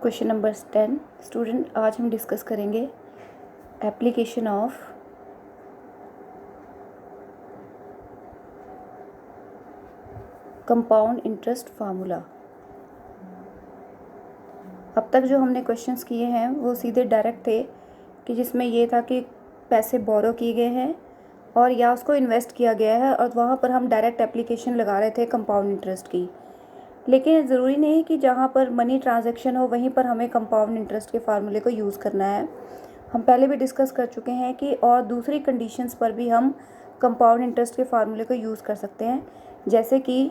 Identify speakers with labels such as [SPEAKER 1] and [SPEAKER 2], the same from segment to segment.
[SPEAKER 1] Question number 10 student, आज हम discuss करेंगे application of compound interest formula. अब तक जो हमने क्वेश्चंस किए हैं वो सीधे डायरेक्ट थे कि जिसमें ये था कि पैसे बोरो किए गए हैं और या उसको इन्वेस्ट किया गया है और वहाँ पर हम डायरेक्ट एप्लीकेशन लगा रहे थे कंपाउंड इंटरेस्ट की। लेकिन ज़रूरी नहीं कि जहाँ पर मनी ट्रांजैक्शन हो वहीं पर हमें कंपाउंड इंटरेस्ट के फार्मूले को यूज़ करना है। हम पहले भी डिस्कस कर चुके हैं कि और दूसरी कंडीशंस पर भी हम कंपाउंड इंटरेस्ट के फार्मूले को यूज़ कर सकते हैं, जैसे कि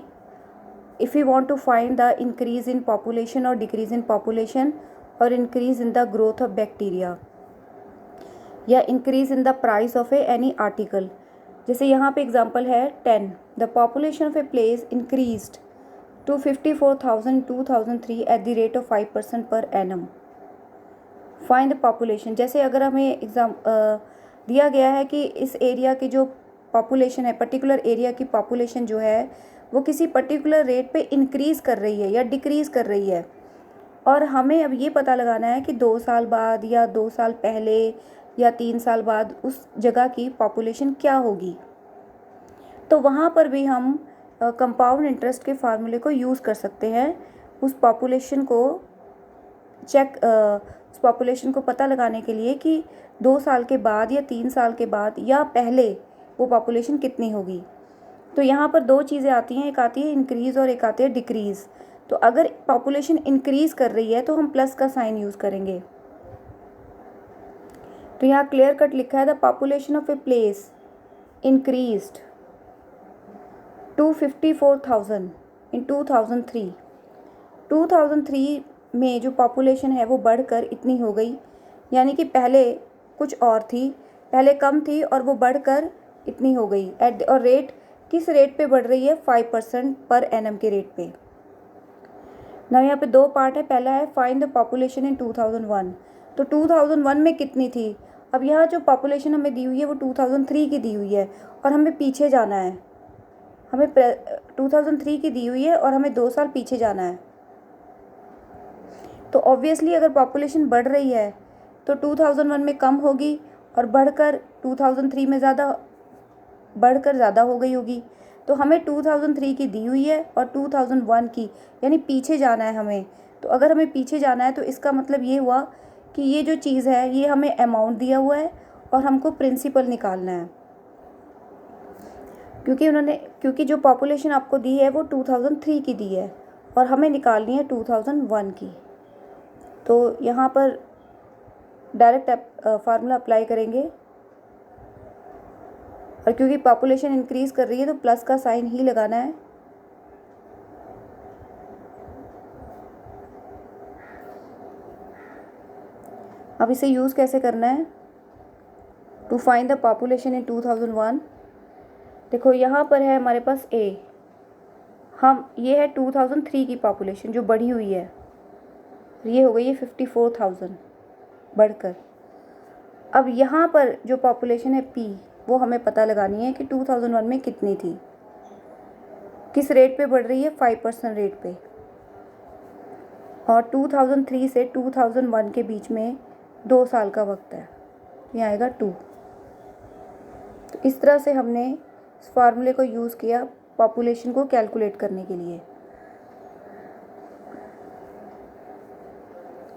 [SPEAKER 1] if you want to find the increase in population और डिक्रीज़ इन पॉपुलेशन और increase in the growth of bacteria या increase in the price of any article. जैसे यहाँ पे एग्जांपल है 10, the population of a place increased to 54,000 2003 at the rate of 5% per annum. Find the population। जैसे अगर हमें दिया गया है कि इस एरिया की जो पॉपुलेशन है, पर्टिकुलर एरिया की पॉपुलेशन जो है वो किसी पर्टिकुलर रेट पे इंक्रीज़ कर रही है या डिक्रीज़ कर रही है, और हमें अब ये पता लगाना है कि 2 साल बाद या 2 साल पहले या 3 साल बाद उस जगह की पॉपुलेशन क्या होगी। तो वहाँ पर भी हम कंपाउंड इंटरेस्ट के फार्मूले को यूज़ कर सकते हैं उस पॉपुलेशन को उस पॉपुलेशन को पता लगाने के लिए कि 2 साल के बाद या 3 साल के बाद या पहले वो पॉपुलेशन कितनी होगी। तो यहाँ पर 2 चीज़ें आती हैं, एक आती है इंक्रीज़ और एक आती है डिक्रीज़। तो अगर पॉपुलेशन इंक्रीज़ कर रही है तो हम प्लस का साइन यूज़ करेंगे। तो यहाँ क्लियर कट लिखा है the population of a place increased to 54,000 in 2003। 2003 में जो पॉपुलेशन है वो बढ़कर इतनी हो गई, यानी कि पहले कुछ और थी, पहले कम थी और वो बढ़कर इतनी हो गई। और रेट किस रेट पे बढ़ रही है? 5% पर एनम के रेट पे। ना यहाँ पे 2 पार्ट है, पहला है फाइंड द पॉपुलेशन इन 2001। तो 2001 में कितनी थी? अब यहाँ जो पॉपुलेशन हमें दी हुई है वो 2003 की दी हुई है और हमें पीछे जाना है। हमें 2003 की दी हुई है और हमें 2 साल पीछे जाना है। तो ऑब्वियसली अगर पॉपुलेशन बढ़ रही है तो 2001 में कम होगी और बढ़कर 2003 में ज़्यादा हो गई होगी। तो हमें 2003 की दी हुई है और 2001 की, यानी पीछे जाना है हमें। तो अगर हमें पीछे जाना है तो इसका मतलब ये हुआ कि ये जो चीज़ है ये हमें अमाउंट दिया हुआ है और हमको प्रिंसिपल निकालना है, क्योंकि जो पॉपुलेशन आपको दी है वो 2003 की दी है और हमें निकालनी है 2001 की। तो यहाँ पर डायरेक्ट फार्मूला अप्लाई करेंगे और क्योंकि पॉपुलेशन इंक्रीज़ कर रही है तो प्लस का साइन ही लगाना है। अब इसे यूज़ कैसे करना है? To find the population in 2001। देखो यहाँ पर है हमारे पास ए, ये है 2003 की पॉपुलेशन जो बढ़ी हुई है, ये हो गई है 54,000 बढ़कर। अब यहाँ पर जो पॉपुलेशन है पी, वो हमें पता लगानी है कि 2001 में कितनी थी, किस रेट पे बढ़ रही है? 5% रेट पे। और 2003 से 2001 के बीच में 2 साल का वक्त है, ये आएगा 2। तो इस तरह से हमने इस फार्मूले को यूज़ किया पॉपुलेशन को कैलकुलेट करने के लिए।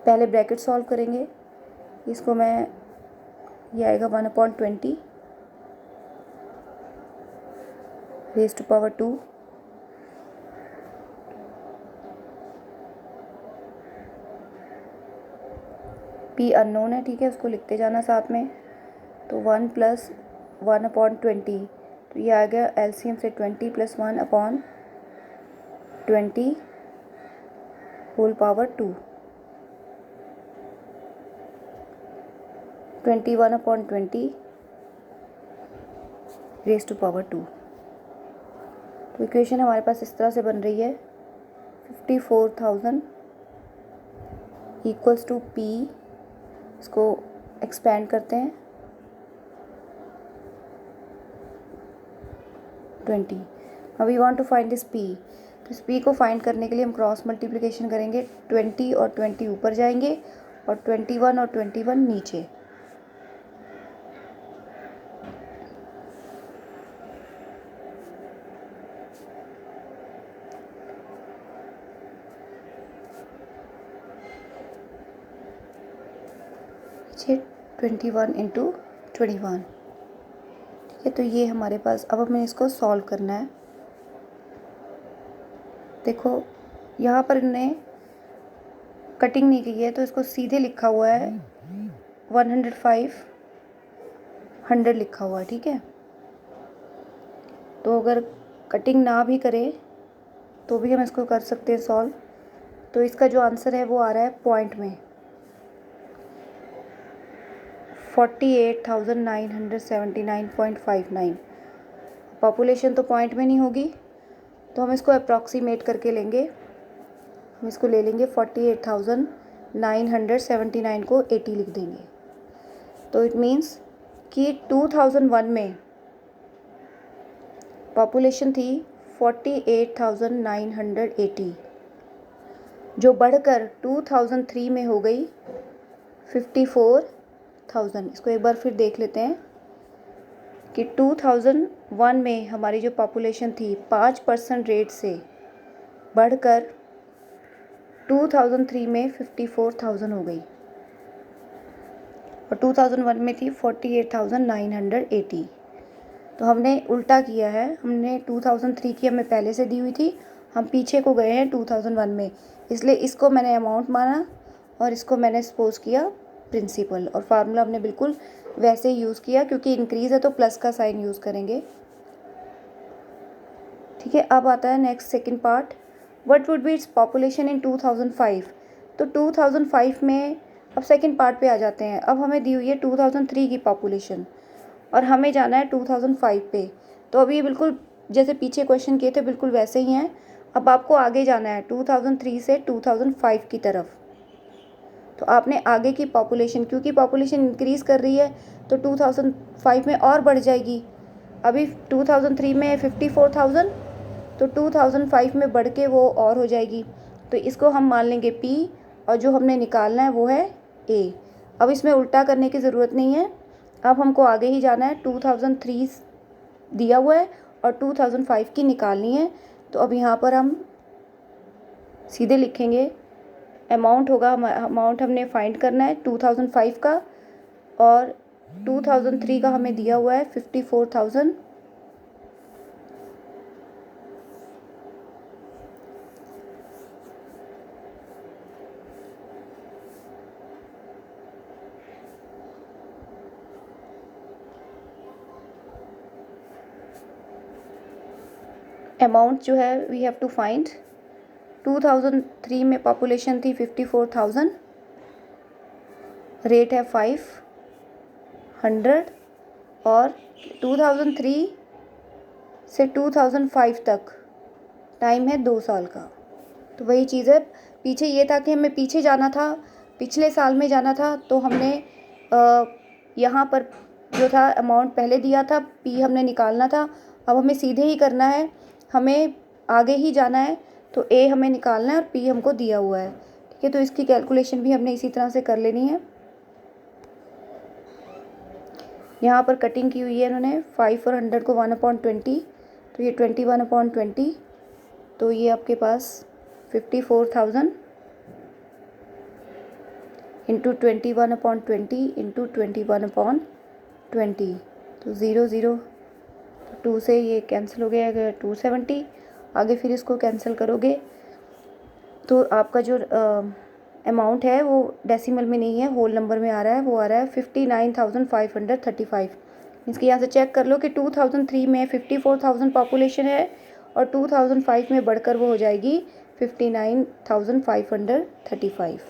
[SPEAKER 1] पहले ब्रैकेट सॉल्व करेंगे, इसको ये आएगा 1/20 raise to power 2 P unknown है, ठीक है, उसको लिखते जाना साथ में। तो 1 + 1/20, तो ये आ गया एलसीएम से 20 + 1/20 whole power 2, 21/20 raise to power 2। तो इक्वेशन हमारे पास इस तरह से बन रही है 54,000 इक्वल्स टू पी, इसको एक्सपेंड करते हैं 20। अब we want to find this P. तो इस p को फाइंड करने के लिए हम क्रॉस मल्टीप्लिकेशन करेंगे। 20 और 20 ऊपर जाएंगे और 21 और 21 नीचे। नीचे 21 इंटू 21। ठीक है, तो ये हमारे पास, अब हमें इसको सॉल्व करना है। देखो यहाँ पर इन्होंने कटिंग नहीं की है तो इसको सीधे लिखा हुआ है 105 100 लिखा हुआ है। ठीक है, तो अगर कटिंग ना भी करे तो भी हम इसको कर सकते हैं सॉल्व। तो इसका जो आंसर है वो आ रहा है पॉइंट में 48,979.59। पॉपुलेशन तो पॉइंट में नहीं होगी तो हम इसको अप्रॉक्सीमेट करके लेंगे। हम इसको ले लेंगे 48,979 को 80 लिख देंगे। तो इट मीन्स कि 2001 में पॉपुलेशन थी 48,980, जो बढ़कर 2003 में हो गई 54,000। इसको एक बार फिर देख लेते हैं कि 2001 में हमारी जो पॉपुलेशन थी 5% रेट से बढ़कर 2003 में 54,000 हो गई और 2001 में थी 48,980। तो हमने उल्टा किया है, हमने 2003 की हमें पहले से दी हुई थी, हम पीछे को गए हैं 2001 में, इसलिए इसको मैंने अमाउंट माना और इसको मैंने सपोज किया प्रिंसिपल। और फार्मूला हमने बिल्कुल वैसे ही यूज़ किया, क्योंकि इंक्रीज़ है तो प्लस का साइन यूज़ करेंगे। ठीक है, अब आता है next second part, what would be its population in 2005। तो 2005 में, अब सेकंड पार्ट पे आ जाते हैं। अब हमें दी हुई है 2003 की पॉपुलेशन और हमें जाना है 2005 पे। तो अभी बिल्कुल जैसे पीछे क्वेश्चन किए थे बिल्कुल वैसे ही हैं। अब आपको आगे जाना है 2003 से 2005 की तरफ। तो आपने आगे की पॉपुलेशन, क्योंकि पॉपुलेशन इंक्रीज़ कर रही है तो 2005 में और बढ़ जाएगी। अभी 2003 में 54,000, तो 2005 में बढ़ के वो और हो जाएगी। तो इसको हम मान लेंगे P और जो हमने निकालना है वो है A। अब इसमें उल्टा करने की ज़रूरत नहीं है, अब हमको आगे ही जाना है। 2003 दिया हुआ है और 2005 की निकालनी है। तो अब यहाँ पर हम सीधे लिखेंगे, अमाउंट होगा, अमाउंट हमने फाइंड करना है 2005 का और 2003 का हमें दिया हुआ है 54,000। अमाउंट जो है वी हैव टू फाइंड। 2003 में पॉपुलेशन थी 54,000, रेट है 500 और 2003 से 2005 तक टाइम है 2 साल का। तो वही चीज़ है, पीछे ये था कि हमें पीछे जाना था, पिछले साल में जाना था, तो हमने यहाँ पर जो था अमाउंट पहले दिया था, P हमने निकालना था। अब हमें सीधे ही करना है, हमें आगे ही जाना है, तो A हमें निकालना है और P हमको दिया हुआ है। ठीक है, तो इसकी कैलकुलेशन भी हमने इसी तरह से कर लेनी है। यहाँ पर कटिंग की हुई है इन्होंने 5 और 100 को 1/20, तो ये 21/20, तो ये आपके पास 54,000 इंटू 21/20 इंटू 21/20, तो 0 0 2 से ये कैंसिल हो गया, 270। आगे फिर इसको कैंसिल करोगे तो आपका जो अमाउंट है वो डेसिमल में नहीं है, होल नंबर में आ रहा है, वो आ रहा है 59,535। इसके यहाँ से चेक कर लो कि 2003 में 54,000 पॉपुलेशन है और 2005 में बढ़कर वो हो जाएगी 59,535।